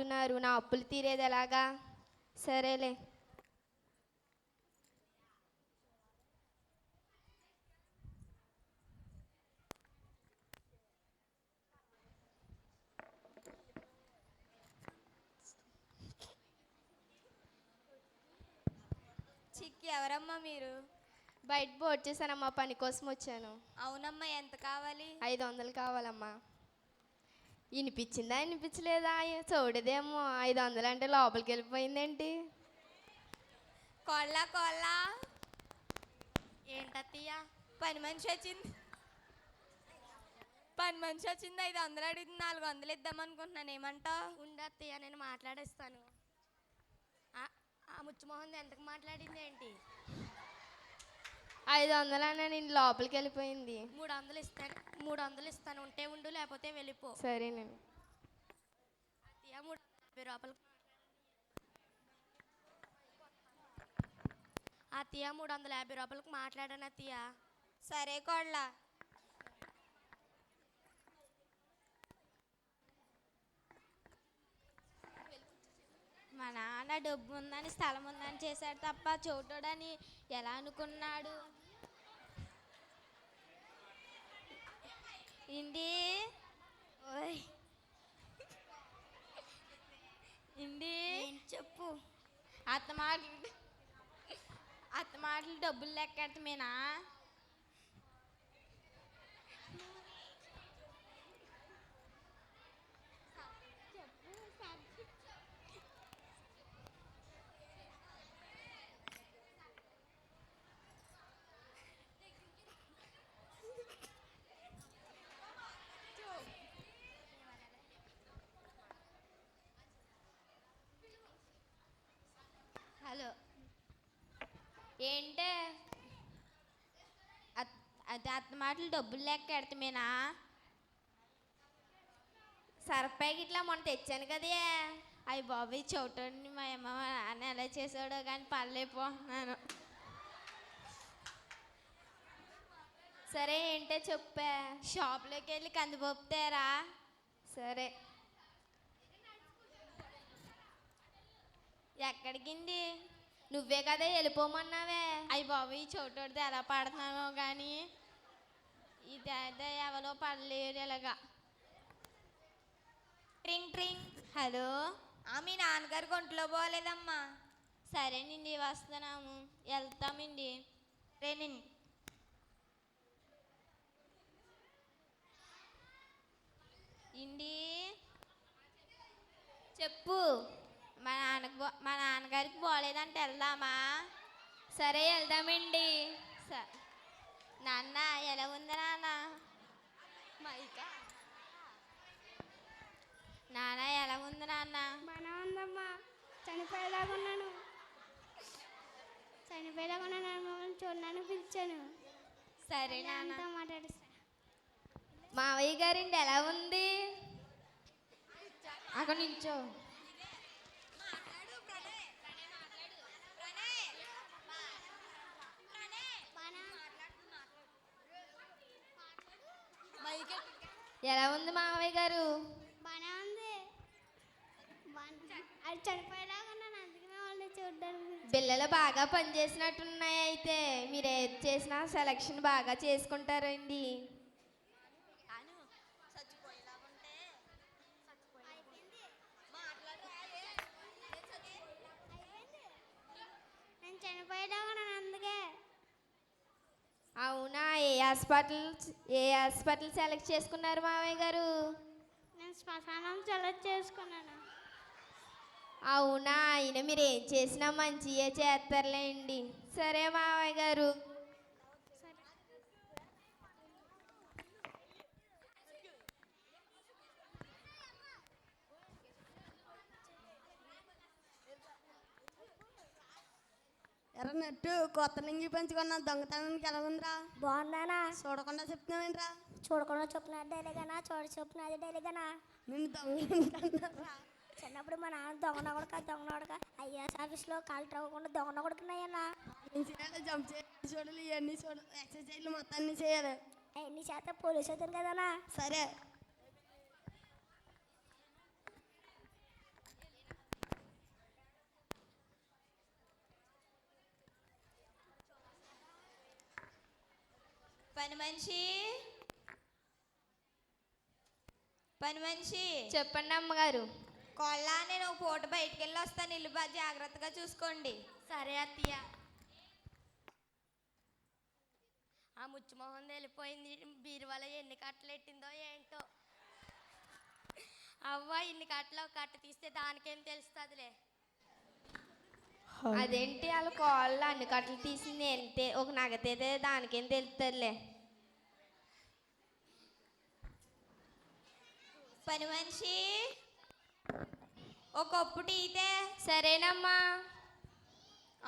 అడుగుతున్నారు, నా అప్పులు తీరేది ఎలాగా? సరేలే. చిక్కి ఎవరమ్మా మీరు? బయట బోర్డు చేశానమ్మా, పని కోసం వచ్చాను. అవునమ్మా, ఎంత కావాలి? 500 కావాలమ్మా. వినిపించిందా వినిపించలేదా? చూడదేమో. 500 అంటే లోపలికి వెళ్ళిపోయిందేంటి? కోళ్ళ కోళ్ళ ఏంటత్తయ్య? పని మనిషి వచ్చింది. 500 అడిగింది, 400 ఇద్దాం అనుకుంటున్నాను. ఏమంటావు? ఉండత్తయ్య, నేను మాట్లాడేస్తాను. ఆ ముచ్చుమోహన్ ఎంతకు మాట్లాడింది ఏంటి? 500 అన్న నేను లోపలికి వెళ్ళిపోయింది. 300 ఇస్తాను. ఉంటే ఉండు, లేకపోతే వెళ్ళిపో. సరేనండి. అత్తయ్య 350 రూపాయలు. అత్తయ్య 350 రూపాయలకు మాట్లాడాను అత్తయ్య. సరే కోళ్ళ. మా నాన్న డబ్బు ఉందని, స్థలం ఉందని చేశాడు తప్ప చోటుడని ఎలా అనుకున్నాడు? ఇండి ఓయ్ ఇండి చెప్పు. అత్త మాటలు డబ్బులు లెక్కెడతామేనా? హలో, ఏంటే అది అత్త మాటలు డబ్బులు లెక్క ఎడతామేనా? సర్ఫ్యాక్ ఇట్లా మొన్న తెచ్చాను కదే. అయ్యి బాబు, చోటని మా అమ్మ మా నాన్న ఎలా చేసాడో కానీ పర్లేకపోతున్నాను. సరే, ఏంటో చెప్పా. షాప్లోకి వెళ్ళి కందిపప్పు తేరా. సరే. ఎక్కడికింది? నువ్వే కదా వెళ్ళిపోమన్నావే. అయ్యి బాబు, ఈ చోటోడితో ఎలా పడుతున్నామో కానీ ఇదైతే ఎవరో పడలేరు ఇలాగా. ట్రింగ్ ట్రింగ్. హలో, మీ నాన్నగారికి ఒంట్లో పోలేదమ్మా. సరేనండి, వస్తున్నాము, వెళ్తామండి. రేనండి. ఇండి చెప్పు. మా నాన్నగారికి పోలేదంటే వెళ్దామా? సరే, వెళ్దామండి. నాన్న ఎలా ఉంది నాన్న? నాన్న ఎలా ఉంది నాన్న? బాగా ఉందమ్మా. చనిపోయేలాగా ఉన్నాను. మమ్మల్ని చూడడానికి పిలిచాను. సరే నాన్న. మాట్లాడిస్తా. మావయ్య గారండి, ఎలా ఉంది? అక్కడ నించో. ఎలా ఉంది మావయ్య గారు? బాగా ఉంది. అది చనిపోయేలాగా ఉన్నాను, అందుకనే వాళ్ళని చూడడానికి. బిల్లలు బాగా పనిచేసినట్టున్నాయి. అయితే మీరు ఏది చేసినా సెలక్షన్ బాగా చేసుకుంటారండి. నేను చనిపోయేలాగా ఉన్నాను, అందుకే. అవునా? ఏ హాస్పిటల్ సెలెక్ట్ చేసుకున్నారు మావయ్య గారు? నేను శ్మశానం సెలెక్ట్ చేసుకున్నాను. అవునా? అయినా మీరు ఏం చేసినా మంచిగా చేస్తారులేండి. సరే మావయ్య గారు. ఎర్రనట్టు కొత్త నంగి పెంచుకున్నాను, దొంగతనానికి ఎలా ఉందిరా? బాగుందానా? చూడకుండా చెప్తున్నావేంట్రా? చూడకుండా చొప్పున డైలీగానా, చూడ చొప్పున అది డైలీగానా? నిన్ను దొంగ. చిన్నప్పుడు మా నాన్న దొంగనొడక ఐఏఎస్ ఆఫీస్లో కాలు ట్రవ్వకుండా దొంగనొడుకున్నాయన్నా. ఏం చేయాలి? జంప్ చేయాలి, చూడాలి, ఇవన్నీ చూడాలి, ఎక్సర్సైజ్లు మొత్తం అన్నీ చేయాలి. అవన్నీ చేస్తే పోలీసు అవుతాను కదనా. సరే. పని మనిషి, పని మనిషి. చెప్పండి అమ్మగారు. కోళ్ళ నేను ఒక పూట బయటికి వెళ్ళి వస్తాను, ఇల్లు బాగా జాగ్రత్తగా చూసుకోండి. సరే అత్తయ్య. ఆ ముచ్చుమొహం వెళ్ళిపోయింది. బీరువాలో ఎన్ని కట్టలు ఎట్టిందో ఏంటో. అవ్వ ఇన్ని కట్టలు ఒక కట్ట తీస్తే దానికేం తెలుస్తుందిలే. అదేంటి వాళ్ళ కాళ్ళు అన్ని కట్టలు తీసింది ఎంతే ఒక నగతైతే దానికేం తెలుస్తుందిలే. పని మనిషి, ఒక కప్పు టీతే. సరేనమ్మా.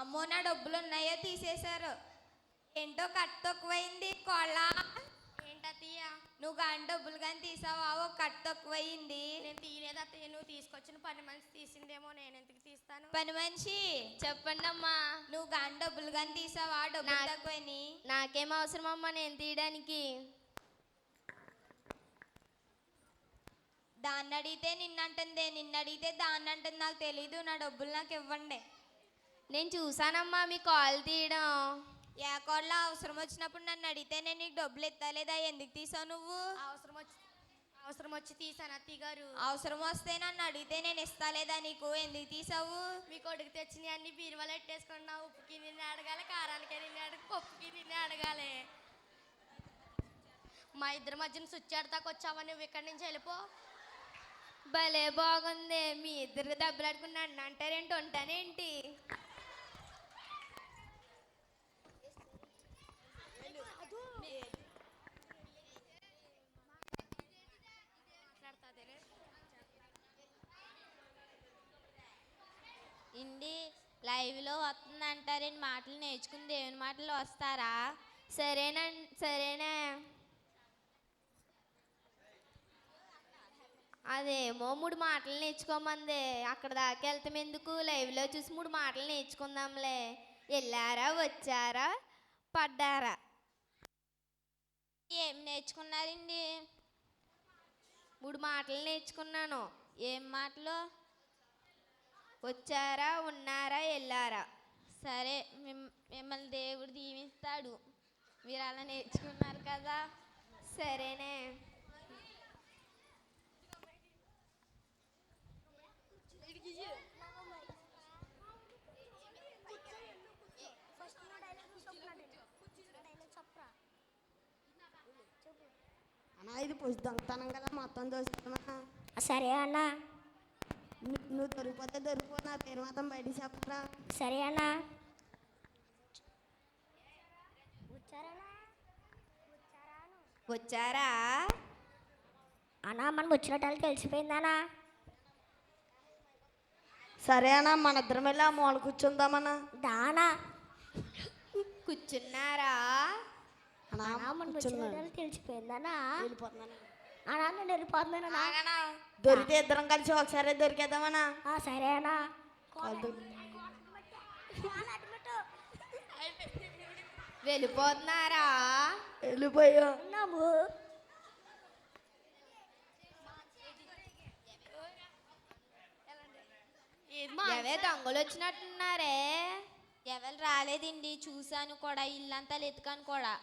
అమ్మో నా డబ్బులు ఉన్నాయో తీసేశారు. ఏంటో కట్ట తక్కువైంది. కోళ్ళ ఏంటత్తయ్య? నువ్వు కానీ డబ్బులు కానీ తీసావా? ఒక కట్ట తక్కువైంది. నేను తీయలేదు అత్తయ్య, నువ్వు తీసుకొచ్చిన పని మనిషి తీసిందేమో, నేను ఎందుకు తీస్తాను? పని మనిషి, చెప్పండి అమ్మా. నువ్వు కానీ డబ్బులు కానీ తీసావా? డబ్బులు తక్కువని. నాకేం అవసరం అమ్మా నేను తీయడానికి. దాన్ని అడిగితే నిన్నంటుంది, నిన్ను అడిగితే దాన్ని అంటుంది. నాకు తెలీదు. నా డబ్బులు నాకు ఇవ్వండి. నేను చూసానమ్మా మీ కాల్ తీయడం. ఏ కోళ్ళ అవసరం వచ్చినప్పుడు నన్ను అడిగితే నేను నీకు డబ్బులు ఇస్తలేదా? ఎందుకు తీసావు నువ్వు? అవసరం వచ్చి తీసాను అత్తయ్య గారు. అవసరం వస్తే నన్ను అడిగితే నేను ఇస్తలేదా నీకు? ఎందుకు తీసావు? మీ కొడుకు తెచ్చినవి అన్ని బీరువాలో ఎట్టేసుకున్నా. ఉప్పుకి నిన్ను అడగాలి, కారానికి నిన్ను అడగాలి, పప్పుకి నిన్ను అడగాలి. మా ఇద్దరి మధ్యన సుచ్చాడతాకు వచ్చావా నువ్వు? ఇక్కడి నుంచి వెళ్ళిపో. భలే బాగుంది. మీ ఇద్దరు దెబ్బలాడుకుని నన్ను అంటారేంటి? ఉంటానేంటి? ఇండి లైవ్లో వస్తుందంటారేంటి? మాటలు నేర్చుకుని దేవుని మాటలు వస్తారా? సరేనా. అదేమో 3 మాటలు నేర్చుకోమంది. అక్కడ దాకా వెళ్తాం ఎందుకు? లైవ్లో చూసి 3 మాటలు నేర్చుకుందాంలే. వెళ్ళారా, వచ్చారా, పడ్డారా? ఏం నేర్చుకున్నారండి? 3 మాటలు నేర్చుకున్నాను. ఏం మాటలు? వచ్చారా, ఉన్నారా, వెళ్ళారా. సరే, మిమ్మల్ని దేవుడు దీవిస్తాడు. మీరు అలా నేర్చుకున్నారు కదా. సరేనే. అన్నా ఇది పుసి దొంగతనం కదా, మొత్తం దోచుకున్నా. సరే అన్న. నువ్వు దొరికిపోతే దొరికిపో, నా పేరు మాత్రం బయటికి చెప్పరా. సరే అన్న. వచ్చారా అన్నా మనం వచ్చినట్టు తెలిసిపోయిందనా? సరే అన్న, మన ఇద్దరం వెళ్ళి ఆ మూల కూర్చుందామన్నా. దానా కూర్చున్నారా? అన్నా మనం వచ్చినట్టు తెలిసిపోయిందనా? వెళ్ళిపోతున్నాను. అన్నా నేను వెళ్ళిపోతున్నానా? దొరికితే ఇద్దరం కలిసి ఒకసారి దొరికేద్దామన్నా. సరే అన్నా. వెళ్ళిపోతున్నారా? వెళ్ళిపోయా. ఎవే దొంగలు వచ్చినట్టున్నారే? ఎవరు రాలేదండి, చూశాను కూడా, ఇల్లంతా ఎత్తుకాను కూడా.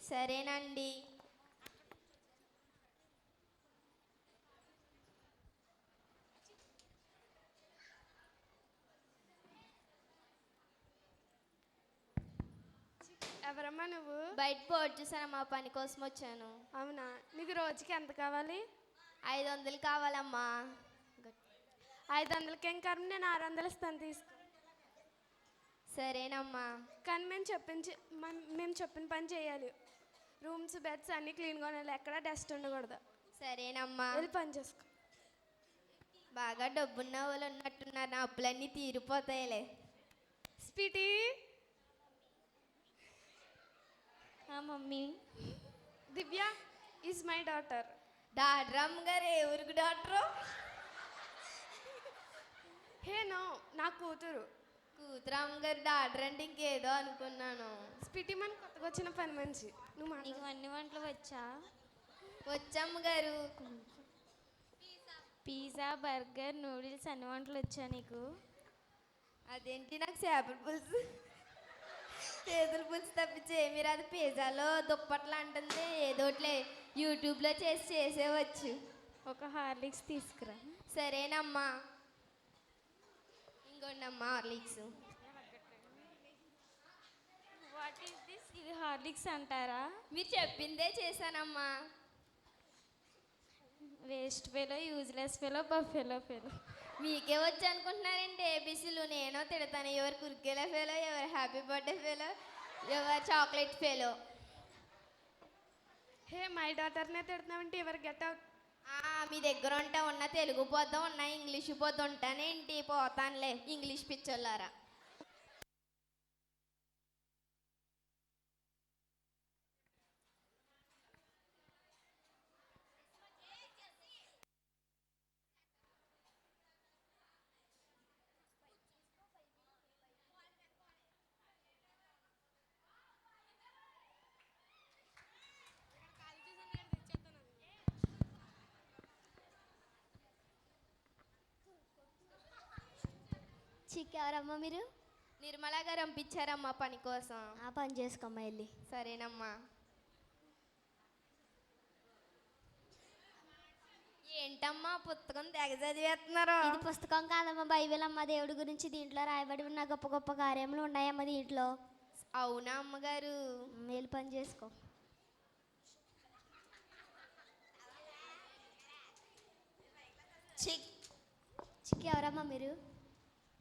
సరేనండి. ఎవరమ్మా నువ్వు? బయట పోటీ చూసాను, మా పని కోసం వచ్చాను. అవునా, నీకు రోజుకి ఎంత కావాలి? 500 కావాలమ్మా. 500కి ఏం కారణం, నేను 600 ఇస్తాను, తీసుకో. సరేనమ్మా. కానీ మేము చెప్పిన పని చేయాలి. రూమ్స్, బెడ్స్ అన్నీ క్లీన్గా ఉండాలి, ఎక్కడ డస్ట్ ఉండకూడదు. సరేనమ్మా. వెళ్ళి పని చేసుకో. బాగా డబ్బున్న వాళ్ళు ఉన్నట్టున్నారు, నా అప్పులన్నీ తీరిపోతాయిలే. Sweetie. Mummy. Divya is my daughter. Doctor అమ్మగారు ఏ ఊరికి డాక్టరు? హే నో, నా కూతురు. కూతురు అమ్మగారు డాక్టర్ అంటే ఇంకేదో అనుకున్నాను. స్వీటీ మన కొత్తగా వచ్చిన పని మనిషి. నువ్వు నీకు అన్ని వంటలు వచ్చా? వచ్చమ్మగారు. పిజ్జా, బర్గర్, నూడిల్స్ అన్ని వంటలు వచ్చా నీకు? అదేంటి నాకు చేపల పులుసు చేతులు పులుసు తప్పించే మీరు అది పిజ్జాలో దుప్పట్లు అంటుంది ఏదోట్లే యూట్యూబ్లో చేసేవచ్చు. ఒక హార్లిక్స్ తీసుకురా. సరేనమ్మా, ఇంకోండమ్మా హార్లిక్స్. What is this? ఇది హార్లిక్స్ అంటారా? మీరు చెప్పిందే చేశానమ్మా. Waste fellow, useless fellow, buffalo fellow. మీకే వచ్చి అనుకుంటున్నారండి ఏబీసీలు. నేను తిడతాను, ఎవరు కుర్కేలా ఫెలో, ఎవరు హ్యాపీ బర్త్డే ఫెలో, ఎవరు చాక్లెట్ ఫెలో. హే మై డాటర్నే తిడుతున్నామంటే ఎవరు గెట్ అవుట్. మీ దగ్గర ఉంటే ఉన్న తెలుగు పోద్దాం, ఉన్న ఇంగ్లీష్ పోద్దాం ఉంటానేంటి, పోతానులే ఇంగ్లీష్ పిచ్చోళ్ళారా. చిక్కి ఎవరమ్మా మీరు? నిర్మలా గారు పంపించారమ్మా పని కోసం. ఆ పని చేసుకోమ్మా వెళ్ళి. సరేనమ్మా. ఏంటమ్మా పుస్తకం తెగ చదివేస్తున్నారు? ఇది పుస్తకం కాదమ్మా, బైబిల్ అమ్మ. దేవుడి గురించి దీంట్లో రాయబడి ఉన్న గొప్ప గొప్ప కార్యములు ఉన్నాయమ్మా దీంట్లో. అవునా అమ్మగారు? వెళ్ళి పని చేసుకో. చిక్కి ఎవరమ్మా మీరు?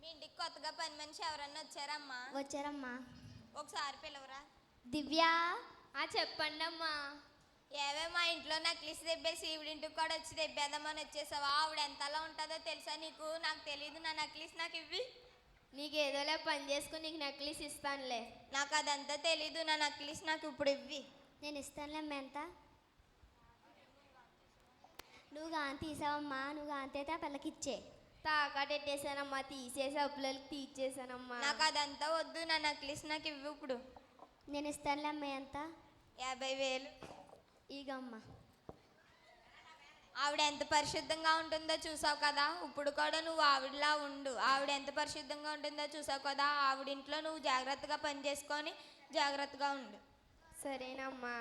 మీ ఇంటికి కొత్తగా పని మనిషి ఎవరన్నా వచ్చారమ్మా? వచ్చారమ్మా. ఒకసారి పిలవరా. దివ్య. చెప్పండి అమ్మా. ఏవే మా ఇంట్లో నక్లీస్ తెప్పేసి ఈవిడింటికి కూడా వచ్చి తెప్పేద్దామని వచ్చేసావా? ఆవిడ ఎంతలా ఉంటుందో తెలుసా నీకు? నాకు తెలీదు. నా నక్లీస్ నాకు ఇవ్వి. నీకు ఏదోలా పని చేసుకుని నీకు నెక్లెస్ ఇస్తానులే. నాకు అదంతా తెలీదు. నా నక్లీస్ నాకు ఇప్పుడు ఇవ్వి. నేను ఇస్తానులేమ్మా. ఎంత? నువ్వు గాని తీసావమ్మా. నువ్వు గాంతైతే ఆ పిల్లకి ఇచ్చే. తాకట్టేసానమ్మా, తీసేసి అప్పులకి తీర్చేసానమ్మా. నాకు అదంతా వద్దు. నా నక్లీస్ నాకు ఇవ్వు ఇప్పుడు. నేను ఇస్తానులేమ్మా. ఎంత? 50,000. ఈగమ్మా. ఆవిడ ఎంత పరిశుద్ధంగా ఉంటుందో చూసావు కదా. ఇప్పుడు కూడా నువ్వు ఆవిడలా ఉండు. ఆవిడ ఎంత పరిశుద్ధంగా ఉంటుందో చూసావు కదా. ఆవిడింట్లో నువ్వు జాగ్రత్తగా పని చేసుకొని జాగ్రత్తగా ఉండు. సరేనమ్మా,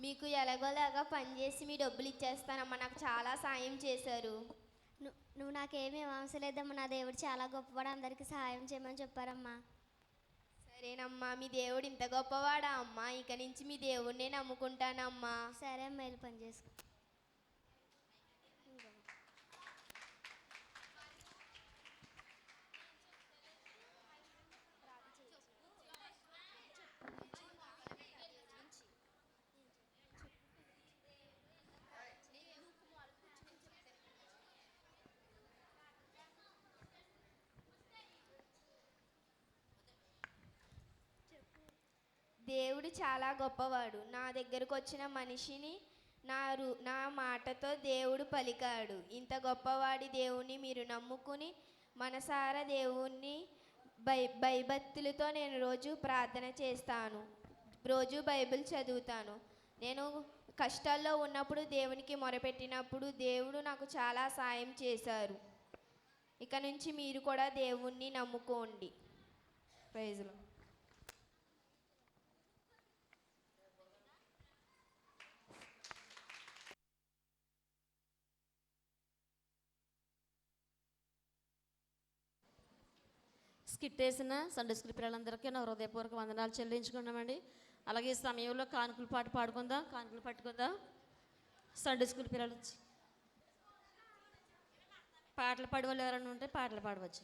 మీకు ఎలాగోలాగా పని చేసి మీ డబ్బులు ఇచ్చేస్తానమ్మా. నాకు చాలా సాయం చేశారు. నువ్వు నాకేమీ అవసరం లేదమ్మా. నా దేవుడు చాలా గొప్పవాడు, అందరికీ సహాయం చేయమని చెప్పారమ్మా. సరేనమ్మా, మీ దేవుడు ఇంత గొప్పవాడా అమ్మా? ఇక నుంచి మీ దేవుడినే నమ్ముకుంటానమ్మా. సరే అమ్మా, వెళ్ళి పని చేసుకో. దేవుడు చాలా గొప్పవాడు. నా దగ్గరకు వచ్చిన మనిషిని నా మాటతో దేవుడు పలికాడు. ఇంత గొప్పవాడి దేవుణ్ణి మీరు నమ్ముకుని మనసారా దేవుణ్ణి భయభక్తులతో నేను రోజు ప్రార్థన చేస్తాను, రోజు బైబిల్ చదువుతాను. నేను కష్టాల్లో ఉన్నప్పుడు దేవునికి మొరపెట్టినప్పుడు దేవుడు నాకు చాలా సాయం చేశారు. ఇక నుంచి మీరు కూడా దేవుణ్ణి నమ్ముకోండి. Praise Lord. స్కిట్ వేసిన సండే స్కూల్ పిల్లలందరికీ నా హృదయపూర్వక వందనాలు చెల్లించుకున్నామండి. అలాగే ఈ సమయంలో కానుకల పాట పాడుకుందాం, కానుకలు పట్టుకుందాం. సండే స్కూల్ పిల్లలు వచ్చి పాటలు పాడేవాళ్ళు ఎవరైనా ఉంటే పాటలు పాడవచ్చు.